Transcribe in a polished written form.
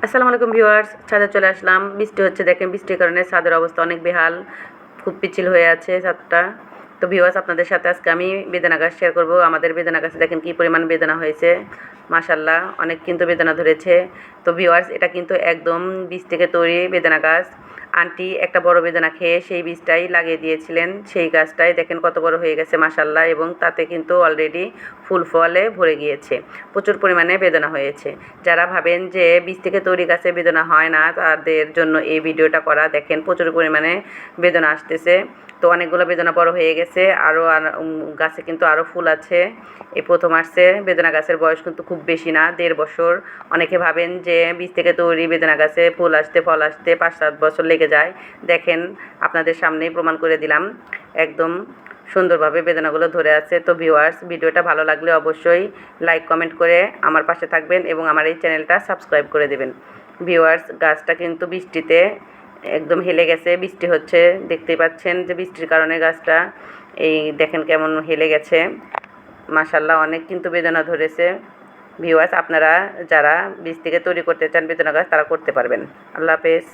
আসসালামু আলাইকুম ভিউয়ার্স, ছাদে চলে আসলাম। বৃষ্টি হচ্ছে, দেখেন বৃষ্টির কারণে ছাদের অবস্থা অনেক বেহাল, খুব পিচ্ছিল হয়ে আছে ছাদটা। তো ভিউয়ার্স, আপনাদের সাথে আজকে আমি বেদানা গাছ শেয়ার করব। আমাদের বেদানা গাছে দেখেন কি পরিমাণ বেদানা হয়েছে, মাশাল্লাহ অনেক কিন্তু বেদানা ধরেছে। তো ভিউয়ার্স, এটা কিন্তু একদম বীজ থেকে তৈরি বেদানা গাছ। আন্টি একটা বড় বেদানা খেয়ে সেই বীজটাই লাগিয়ে দিয়েছিলেন, সেই গাছটাই দেখেন কত বড় হয়ে গেছে মাশাল্লাহ, এবং তাতে কিন্তু অলরেডি ফুল ফলে ভরে গিয়েছে, প্রচুর পরিমাণে বেদানা হয়েছে। যারা ভাবেন যে বীজ থেকে তৈরি গাছে বেদানা হয় না, তাদের জন্য এই ভিডিওটা করা। দেখেন প্রচুর পরিমাণে বেদানা আসতেছে। তো অনেকগুলো বেদানা বড় হয়ে গেছে, আরও গাছে কিন্তু আরও ফুল আছে। এই প্রথম আসছে। বেদানা গাছের বয়স কিন্তু খুব বেশি না, 1.5 বছর। অনেকে ভাবেন যে বীজ থেকে তৈরি বেদানা গাছে ফুল আসতে ফল আসতে 5-7 বছর লেগে যায়। দেখেন আপনাদের সামনেই প্রমাণ করে দিলাম, একদম সুন্দরভাবে বেদানাগুলো ধরে আছে। তো ভিউয়ার্স, ভিডিওটা ভালো লাগলে অবশ্যই লাইক কমেন্ট করে আমার পাশে থাকবেন এবং আমার এই চ্যানেলটা সাবস্ক্রাইব করে দেবেন। ভিউয়ার্স, গাছটা কিন্তু বৃষ্টিতে একদম হেলে গেছে, বৃষ্টি হচ্ছে, দেখতেই পাচ্ছেন যে বৃষ্টির কারণে গাছটা এই দেখেন কেমন হেলে গেছে। মাশাল্লাহ অনেক কিন্তু বেদানা ধরেছে। ভিউয়ার্স, আপনারা যারা বীজ থেকে তৈরি করতে চান বেদানা গাছ, তারা করতে পারবেন। আল্লাহ হাফেজ।